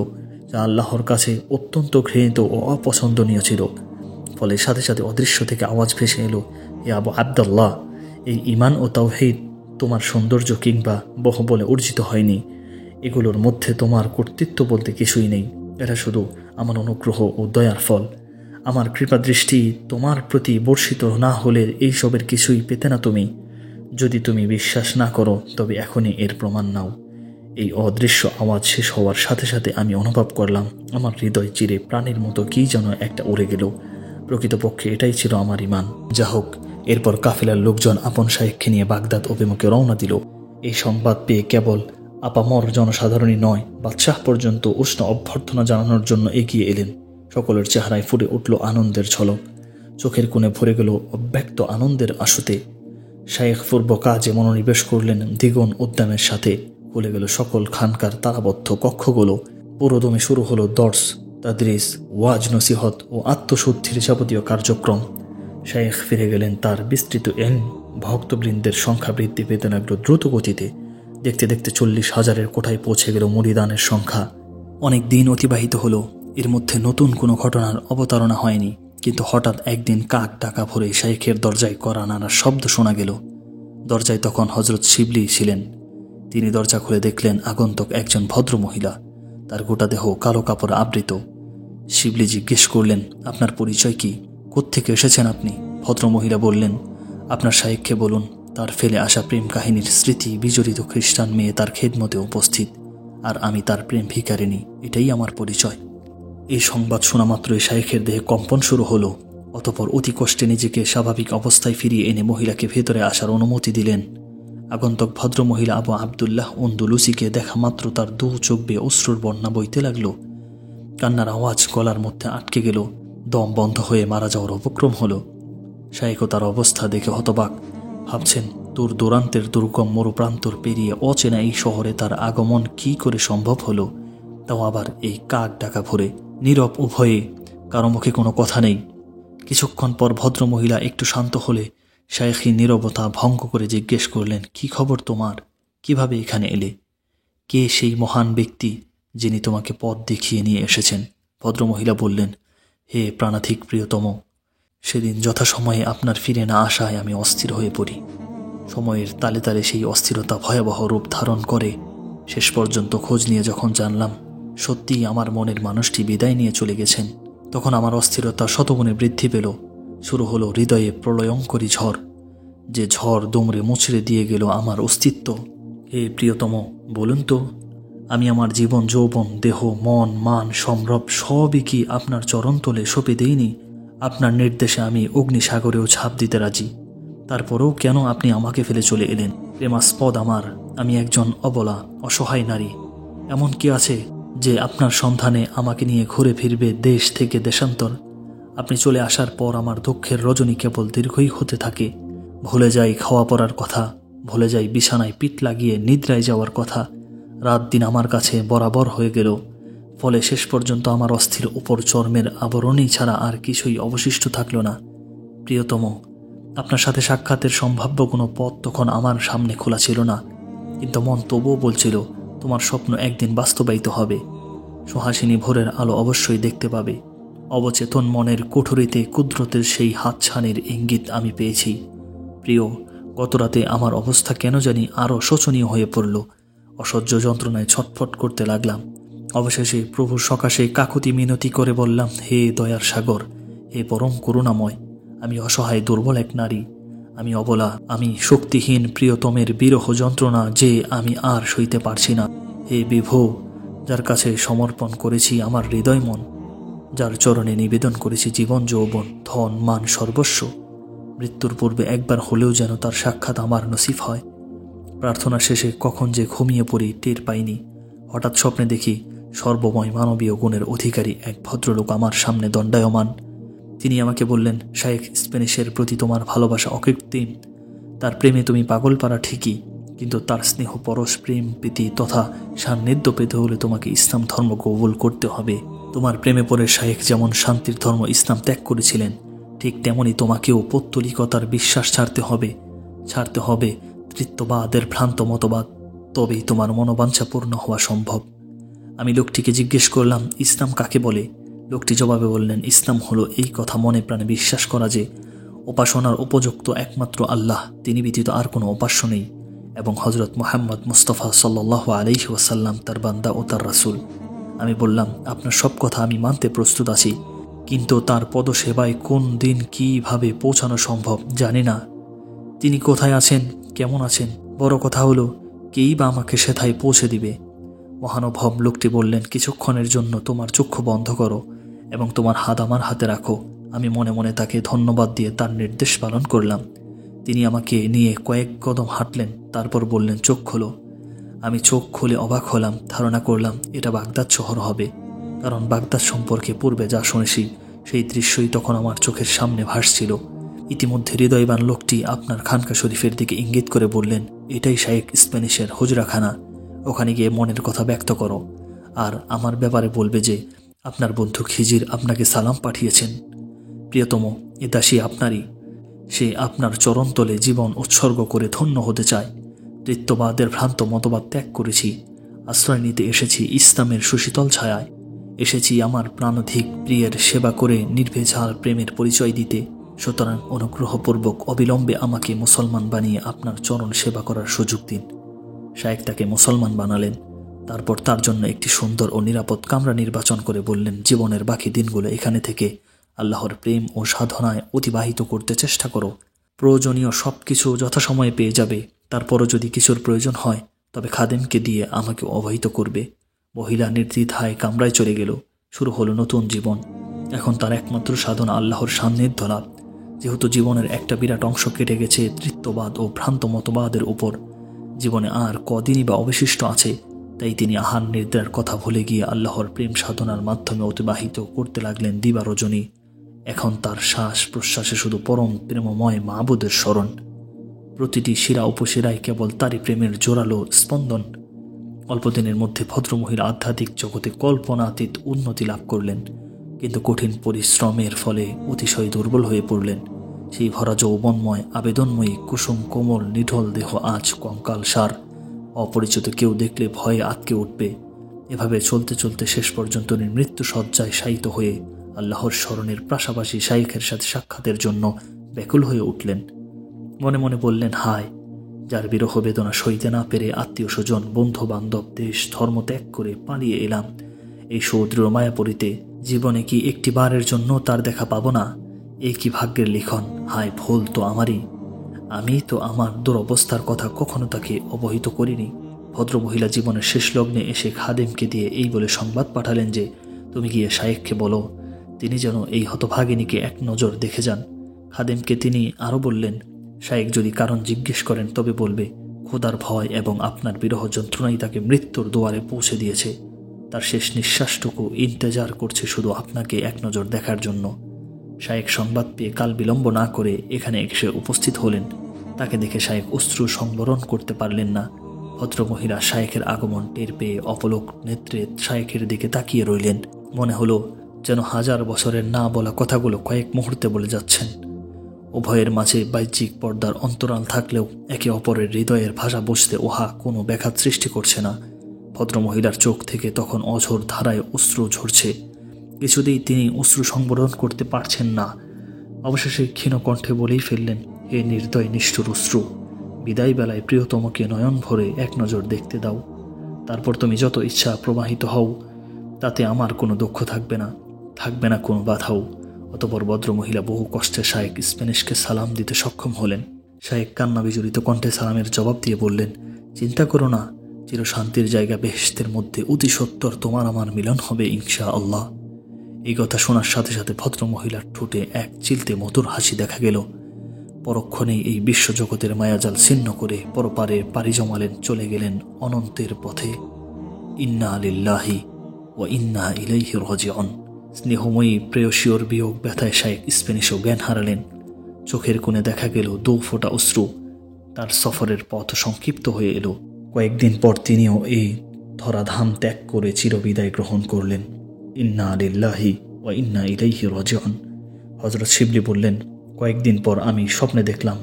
যা আল্লাহর কাছে অত্যন্ত ঘৃণিত ও অপছন্দনীয় ছিল। ফলে সাথে সাথে অদৃশ্য থেকে আওয়াজ ভেসে এলো, হে আবু আব্দুল্লাহ, এই ঈমান ও তাওহীদ তোমার সৌন্দর্য কিংবা বলে অর্জিত হয়নি। এগুলোর মধ্যে তোমার কর্তৃত্ব বলতে কিছুই নেই। এটা শুধু আমার অনুগ্রহ ও দয়ার ফল। আমার কৃপা দৃষ্টি তোমার প্রতি বর্ষিত না হলে এইসবের কিছুই পেতে না তুমি। যদি তুমি বিশ্বাস না করো তবে এখনই এর প্রমাণ নাও। এই অদৃশ্য আওয়াজ শেষ হওয়ার সাথে সাথে আমি অনুভব করলাম আমার হৃদয় চিরে প্রাণীর মতো কি যেন একটা উড়ে গেল। প্রকৃতপক্ষে এটাই ছিল আমার ঈমান। যা হোক, এরপর কাফেলার লোকজন আপন শায়েখকে নিয়ে বাগদাদ অভিমুখে রওনা দিল। এই সংবাদ পেয়ে কেবল আপামর জনসাধারণই নয়, বাদশাহ পর্যন্ত উষ্ণ অভ্যর্থনা জানানোর জন্য এগিয়ে এলেন। সকলের চেহারায় ফুটে উঠল আনন্দের ঝলক, চোখের কোণে ভরে গেল অব্যক্ত আনন্দের আশুতে। শায়েখ পূর্ব কাজে মনোনিবেশ করলেন দ্বিগুণ উদ্যমের সাথে। খুলে গেল সকল খানকার তারাবদ্ধ কক্ষগুলো। পুরোদমে শুরু হলো দর্স, তাদরিস, ওয়াজ নসিহত ও আত্মশুদ্ধির যাবতীয় কার্যক্রম। শায়েখ ফিরে গেলেন তার বিস্তৃত ইলম। ভক্তবৃন্দের সংখ্যা বৃদ্ধি পেতে লাগল দ্রুত গতিতে। দেখতে দেখতে 40,000-এর কোঠায় পৌঁছে গেল মুরিদানের সংখ্যা। অনেক দিন অতিবাহিত হলো, এর মধ্যে নতুন কোনো ঘটনার অবতারণা হয়নি। কিন্তু হঠাৎ একদিন কাক ডাকা ভরে শায়েখের দরজায় কড়া নাড়ার শব্দ শোনা গেল। দরজায় তখন হযরত শিবলি ছিলেন। তিনি দরজা খুলে দেখলেন আগন্তুক একজন ভদ্র মহিলা। তার গোটা দেহ কালো কাপড় আবৃত। শিবলি জিজ্ঞেস করলেন, আপনার পরিচয় কি? কোত্থেকে এসেছেন আপনি? ভদ্রমহিলা বললেন, আপনার শায়েখকে বলুন তার ফেলে আসা প্রেম কাহিনীর স্মৃতি বিজড়িত খ্রিস্টান মেয়ে তার খেদমতে উপস্থিত, আর আমি তার প্রেম ভিখারিনী, এটাই আমার পরিচয়। এই সংবাদ শোনা মাত্রই শায়েখের দেহে কম্পন শুরু হলো। অতঃপর অতি কষ্টে নিজেকে স্বাভাবিক অবস্থায় ফিরিয়ে এনে মহিলাকে ভেতরে আসার অনুমতি দিলেন। আগন্তুক ভদ্রমহিলা আবু আবদুল্লাহ উন্দুলুসিকে দেখা মাত্র তার 2 চোখ বেয়ে অশ্রুর বন্যা বইতে লাগল। কান্নার আওয়াজ গলার মধ্যে আটকে গেল। দম বন্ধ হয়ে মারা যাওয়ার উপক্রম হলো। শায়েখও তার অবস্থা দেখে হতবাক। ভাবছেন, দূর দূরান্তের দুর্গম মরুপ্রান্তর পেরিয়ে অচেনা এই শহরে তার আগমন কি করে সম্ভব হলো, তাও আবার এই কাক ডাকা ভরে। নীরব উভয়ে, কারো মুখে কোনো কথা নেই। কিছুক্ষণ পর ভদ্রমহিলা একটু শান্ত হলে শায়েখী নীরবতা ভঙ্গ করে জিজ্ঞেস করলেন, কি খবর তোমার? কিভাবে এখানে এলে? কে সেই মহান ব্যক্তি যিনি তোমাকে পথ দেখিয়ে নিয়ে এসেছেন? ভদ্রমহিলা বললেন, হে প্রাণাধিক প্রিয়তম, সেদিন যথাসময়ে আপনার ফিরে না আসায় আমি অস্থির হয়ে পড়ি। সময়ের তালে তালে সেই অস্থিরতা ভয়াবহ রূপ ধারণ করে। শেষ পর্যন্ত খোঁজ নিয়ে যখন জানলাম সত্যিই আমার মনের মানুষটি বিদায় নিয়ে চলে গেছেন, তখন আমার অস্থিরতা শতগুণে বৃদ্ধি পেল। শুরু হলো হৃদয়ে প্রলয়ঙ্করী ঝড়, যে ঝড় দুমড়ে মুচড়ে দিয়ে গেল আমার অস্তিত্ব। হে প্রিয়তম, বলুন তো, আমি আমার জীবন, যৌবন, দেহ, মন, মান, সম্ভ্রম সবই কি আপনার চরণতলে সঁপে দেইনি? আপনার নির্দেশে আমি অগ্নিসাগরেও ঝাঁপ দিতে রাজি। তারপরেও কেন আপনি আমাকে ফেলে চলে এলেন? প্রেমাস্পদ আমার, আমি একজন অবলা অসহায় নারী। এমন কি আছে যে আপনার সন্ধানে আমাকে নিয়ে ঘুরে ফিরবে দেশ থেকে দেশান্তর? আপনি চলে আসার পর আমার দুঃখের রজনী কেবল দীর্ঘই হতে থাকে। ভুলে যাই খাওয়া পড়ার কথা, ভুলে যাই বিছানায় পিঠ লাগিয়ে নিদ্রায় যাওয়ার কথা। রাত দিন আমার কাছে বরাবর হয়ে গেল। ফলে শেষ পর্যন্ত আমার অস্থির উপর চর্মের আবরণই ছাড়া আর কিছুই অবশিষ্ট থাকল না। প্রিয়তম, আপনার সাথে সাক্ষাতের সম্ভাব্য কোনো পথ তখন আমার সামনে খোলা ছিল না, কিন্তু মন তবুও বলছিল তোমার স্বপ্ন একদিন বাস্তবায়িত হবে। সুহাসিনী ভোরের আলো অবশ্যই দেখতে পাবে। অবচেতন মনের কুঠুরিতে কুদরতের সেই হাতছানির ইঙ্গিত আমি পেয়েছি। প্রিয়, গতরাতে আমার অবস্থা কেন জানি আরও শোচনীয় হয়ে পড়ল। অসহ্য যন্ত্রণায় ছটফট করতে লাগলাম। অবশেষে প্রভুর সকাশে কাকুতি মিনতি করে বললাম, হে দয়ার সাগর, হে পরম করুণাময়, আমি অসহায় দুর্বল এক নারী, আমি অবলা, আমি শক্তিহীন। প্রিয়তমের বিরহ যন্ত্রণা যে আমি আর সইতে পারছি না। হে বিভো, যার কাছে সমর্পণ করেছি আমার হৃদয় মন, যার চরণে নিবেদন করেছি জীবন, যৌবন, ধন, মান, সর্বস্ব, মৃত্যুর পূর্বে একবার হলেও যেন তার সাক্ষাৎ আমার নসিব হয়। প্রার্থনা শেষে কখন যে ঘুমিয়ে পড়ি টের পাইনি। হঠাৎ স্বপ্নে দেখি সর্বময় মানবীয় গুণের অধিকারী এক ভদ্রলোক আমার সামনে দণ্ডায়মান। তিনি আমাকে বললেন, শায়েখ স্প্যানিশের প্রতি তোমার ভালোবাসা অকৃত্রিম। তার প্রেমে তুমি পাগল পারা ঠিকই, কিন্তু তার স্নেহ পরশ, প্রেম, প্রীতি তথা সান্নিধ্য পেতে হলে তোমাকে ইসলাম ধর্ম কবুল করতে হবে। তোমার প্রেমে পড়ে শায়েখ যেমন শান্তির ধর্ম ইসলাম ত্যাগ করেছিলেন, ঠিক তেমনি তোমাকেও পৌত্তলিকতার বিশ্বাস ছাড়তে হবে তৃত্ববাদের ভ্রান্ত মতবাদ। তবেই তোমার মনোবাঞ্ছা পূর্ণ হওয়া সম্ভব। আমি লোকটিকে জিজ্ঞেস করলাম, ইসলাম কাকে বলে? লোকটি জবাবে বললেন, ইসলাম হলো এই কথা মনে প্রাণে বিশ্বাস করা যে উপাসনার উপযুক্ত একমাত্র আল্লাহ, তিনি ব্যতীত আর কোনো উপাস্য নেই, এবং হজরত মুহাম্মদ মুস্তাফা সাল্লাল্লাহু আলাইহি ওয়াসাল্লাম তার বান্দা ও তার রাসূল। আমি বললাম, আপনার সব কথা আমি মানতে প্রস্তুত আছি, কিন্তু তার পদসেবায় কোন দিন কিভাবে পৌঁছানো সম্ভব জানি না। তিনি কোথায় আছেন, কেমন আছেন, বড় কথা হলো কেই বা আমাকে সেথায় পৌঁছে দিবে। মহানুভব লোকটি বললেন, কিছুক্ষণের জন্য তোমার চক্ষু বন্ধ করো এবং তোমার হাত আমার হাতে রাখো। আমি মনে মনে তাকে ধন্যবাদ দিয়ে তার নির্দেশ পালন করলাম। তিনি আমাকে নিয়ে কয়েক কদম হাঁটলেন, তারপর বললেন, চোখ খোলো। আমি চোখ খুলে অবাক হলাম। ধারণা করলাম এটা বাগদাদ শহর হবে, কারণ বাগদাদ সম্পর্কে পূর্বে যা শুনেছি সেই দৃশ্যই তখন আমার চোখের সামনে ভাসছিল। ইতিমধ্যে হৃদয়বান লোকটি আপনার খানকা শরীফের দিকে ইঙ্গিত করে বললেন, এটাই শায়েখ স্প্যানিশের হুজরাখানা, ওখানে গিয়ে মনের কথা ব্যক্ত করো, আর আমার ব্যাপারে বলবে যে আপনার বন্ধু খিজির আপনাকে সালাম পাঠিয়েছেন। প্রিয়তম, এ দাসী আপনারই, সে আপনার চরণতলে জীবন উৎসর্গ করে ধন্য হতে চায়। তৃত্ববাদের ভ্রান্ত মতবাদ ত্যাগ করেছি, আশ্রয় নিতে এসেছি ইসলামের সুশীতল ছায়ায়, এসেছি আমার প্রাণধিক প্রিয়ের সেবা করে নির্ভেজাল প্রেমের পরিচয় দিতে। সুতরাং অনুগ্রহপূর্বক অবিলম্বে আমাকে মুসলমান বানিয়ে আপনার চরণ সেবা করার সুযোগ দিন। শায়েখ তাকে মুসলমান বানালেন। তারপর তার জন্য একটি সুন্দর ও নিরাপদ কামরা নির্বাচন করে বললেন, জীবনের বাকি দিনগুলো এখানে থেকে আল্লাহর প্রেম ও সাধনায় অতিবাহিত করতে চেষ্টা করো। প্রয়োজনীয় সব কিছু যথাসময়ে পেয়ে যাবে। তারপরও যদি কিছুর প্রয়োজন হয় তবে খাদেমকে দিয়ে আমাকে অবহিত করবে। মহিলা নির্দ্বিধায় কামরায় চলে গেল। শুরু হলো নতুন জীবন। এখন তার একমাত্র সাধনা আল্লাহর সান্নিধ্য লাভ। যেহেতু জীবনের একটা বিরাট অংশ কেটে গেছে তৃত্ববাদ ও ভ্রান্ত মতবাদের উপর, জীবনে আর কদিনই বা অবশিষ্ট আছে, তাই তিনি আহার নিদ্রার কথা ভুলে গিয়ে আল্লাহর প্রেম সাধনার মাধ্যমে অতিবাহিত করতে লাগলেন দিবা রজনী। এখন তার শ্বাস প্রশ্বাসে শুধু পরম প্রেমময় মাবুদের স্মরণ। প্রতিটি শিরা উপশিরায় কেবল তারই প্রেমের জোরালো স্পন্দন। অল্পদিনের মধ্যে ভদ্রমহিলা আধ্যাত্মিক জগতে কল্পনাতীত উন্নতি লাভ করলেন, কিন্তু কঠিন পরিশ্রমের ফলে অতিশয় দুর্বল হয়ে পড়লেন। সেই ভরা যৌবনময় আবেদনময়ী কুসুম কোমল নিঢল দেহ আজ কঙ্কাল সার। অপরিচিত কেউ দেখলে ভয়ে আটকে উঠবে। এভাবে চলতে চলতে শেষ পর্যন্ত মৃত্যু শয্যায় শায়িত হয়ে আল্লাহর স্মরণের পাশাপাশি শাইখের সাথে সাক্ষাতের জন্য ব্যাকুল হয়ে উঠলেন। মনে মনে বললেন, হায়, যার বিরহ বেদনা সইতে না পেরে আত্মীয় স্বজন, বন্ধু বান্ধব, দেশ ধর্ম ত্যাগ করে পালিয়ে এলাম এই সৌদৃঢ় মায়াপুরীতে। জীবনে কি একটি বারের জন্য তার দেখা পাবো না? এই কি ভাগ্যের লিখন! হায়, ভুল তো আমারই। আমি তো আমার দুরবস্থার কথা কখনো তাকে অবহিত করিনি। ভদ্রমহিলা জীবনের শেষ লগ্নে এসে খাদেমকে দিয়ে এই বলে সংবাদ পাঠালেন যে, তুমি গিয়ে শায়েখকে বলো তিনি যেন এই হতভাগিনীকে এক নজর দেখে যান। খাদেমকে তিনি আরও বললেন, শায়েখ যদি কারণ জিজ্ঞেস করেন তবে বলবে খোদার ভয় এবং আপনার বিরহ যন্ত্রণাই তাকে মৃত্যুর দুয়ারে পৌঁছে দিয়েছে। তার শেষ নিঃশ্বাসটুকু ইন্তেজার করছে শুধু আপনাকে এক নজর দেখার জন্য। শায়েখ সংবাদ পেয়ে কাল বিলম্ব না করে এখানে এসে উপস্থিত হলেন। তাকে দেখে শায়েখ অশ্রু সংবরণ করতে পারলেন না। ভদ্রমহিলা শায়েখের আগমন টের পেয়ে অপলক নেত্রে শায়েখের দিকে তাকিয়ে রইলেন। মনে হলো যেন হাজার বছরের না বলা কথাগুলো কয়েক মুহূর্তে বলে যাচ্ছেন। উভয়ের মাঝে বাহ্যিক পর্দার অন্তরাল থাকলেও একে অপরের হৃদয়ের ভাষা বুঝতে উহা কোনো ব্যাঘাত সৃষ্টি করছে না। ভদ্রমহিলার চোখ থেকে তখন অঝোর ধারায় অশ্রু ঝরছে। কিছুতেই তিনি অশ্রু সংবরণ করতে পারছেন না। অবশেষে ক্ষীণ কণ্ঠে বলেই ফেললেন, হে নির্দয় নিষ্ঠুর অশ্রু, বিদায় বেলায় প্রিয়তমকে নয়ন ভরে এক নজর দেখতে দাও। তারপর তুমি যত ইচ্ছা প্রবাহিত হও, তাতে আমার কোনো দুঃখ থাকবে না কোনো বাধাও। অতঃপর ভদ্রমহিলা বহু কষ্টে শায়েখ স্প্যানিশকে সালাম দিতে সক্ষম হলেন। শায়েখ কান্না বিজড়িত কণ্ঠে সালামের জবাব দিয়ে বললেন, চিন্তা করো না, চিরশান্তির জায়গা বেহেশতের মধ্যে অতি সত্বর তোমার আমার মিলন হবে ইনশা আল্লাহ। এই কথা শোনার সাথে সাথে ভদ্রমহিলার ঠোঁটে এক চিলতে মধুর হাসি দেখা গেল। পরক্ষণেই এই বিশ্বজগতের মায়াজাল ছিন্ন করে পরপারে পাড়ি জমালেন, চলে গেলেন অনন্তের পথে। ইন্না লিল্লাহি ওয়া ইন্না ইলাইহি রাজিউন। স্নেহময়ী প্রেয়সীর বিয়োগ ব্যথায় শায়েখ স্প্যানিশও জ্ঞান হারালেন। চোখের কোণে দেখা গেল 2 ফোঁটা অশ্রু। তার সফরের পথ সংক্ষিপ্ত হয়ে এলো। কয়েকদিন পর তিনিও এই ধরাধাম ত্যাগ করে চিরবিদায় গ্রহণ করলেন। ইন্না লিল্লাহি ওয়া ইন্না ইলাইহি রাজিউন। হযরত শিবলি বললেন, কয়েকদিন পর আমি স্বপ্নে দেখলাম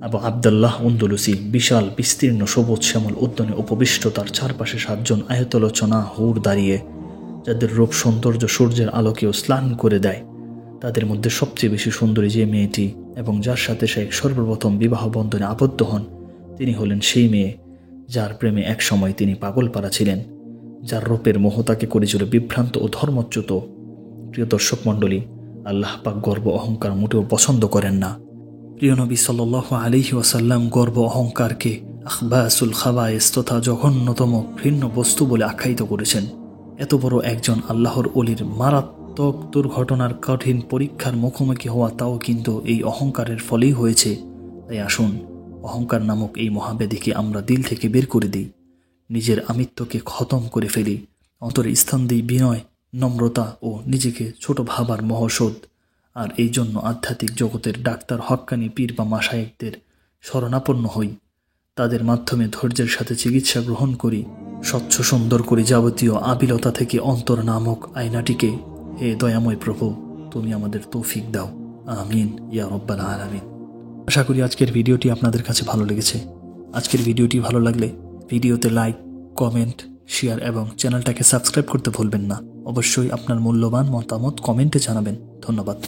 আবু আবদুল্লাহ আন্দলুসি বিশাল বিস্তীর্ণ সবুজ শ্যামল উদ্যানে উপবিষ্ট, তার চারপাশে 7 জন আয়তলোচনা হুর দাঁড়িয়ে, যাদের রূপ সৌন্দর্য সূর্যের আলোকেও স্নান করে দেয়। তাদের মধ্যে সবচেয়ে বেশি সুন্দরী যে মেয়েটি এবং যার সাথে শায়েখ সর্বপ্রথম বিবাহ বন্ধনে আবদ্ধ হন, তিনি হলেন সেই মেয়ে যার প্রেমে একসময় তিনি পাগলপাড়া ছিলেন, যার রূপের মোহ তাকে করেছিল বিভ্রান্ত ও ধর্মচ্যুত। প্রিয় দর্শক মণ্ডলী, আল্লাহ পাক গর্ব অহংকার মোটেও পছন্দ করেন না। প্রিয় নবী সাল্লাল্লাহু আলাইহি ওয়াসাল্লাম গর্ব অহংকারকে আখবাসুল খাবায়েস তথা জঘন্যতম ঘৃণ্য বস্তু বলে আখ্যায়িত করেছেন। এত বড় একজন আল্লাহর ওলির মারাত্মক দুর্ঘটনার কঠিন পরীক্ষার মুখোমুখি হওয়া, তাও কিন্তু এই অহংকারের ফলেই হয়েছে। তাই আসুন, অহংকার নামক এই মহাব্যাধিকে আমরা দিল থেকে বের করে দিই, নিজের আমিত্বকে খতম করে ফেলি, অন্তরে স্থান দিই বিনয়, নম্রতা ও নিজেকে ছোট ভাবার মহৌষধ। আর এই জন্য আধ্যাত্মিক জগতের ডাক্তার, হক্কানি পীর বা মাশায়েখদের শরণাপন্ন হই। তাদের মাধ্যমে ধৈর্যের সাথে চিকিৎসা গ্রহণ করি, স্বচ্ছ সুন্দর করে যাবতীয় আবিলতা থেকে অন্তর নামক আয়নাটিকে। হে দয়াময় প্রভু, তুমি আমাদের তৌফিক দাও, আমিন ইয়া রব্বাল আলামিন। আশা করি আজকের ভিডিওটি আপনাদের কাছে ভালো লেগেছে। আজকের ভিডিওটি ভালো লাগলে ভিডিওতে লাইক, কমেন্ট, শেয়ার এবং চ্যানেলটাকে সাবস্ক্রাইব করতে ভুলবেন না। অবশ্যই আপনার মূল্যবান মতামত কমেন্টে জানাবেন। ধন্যবাদ।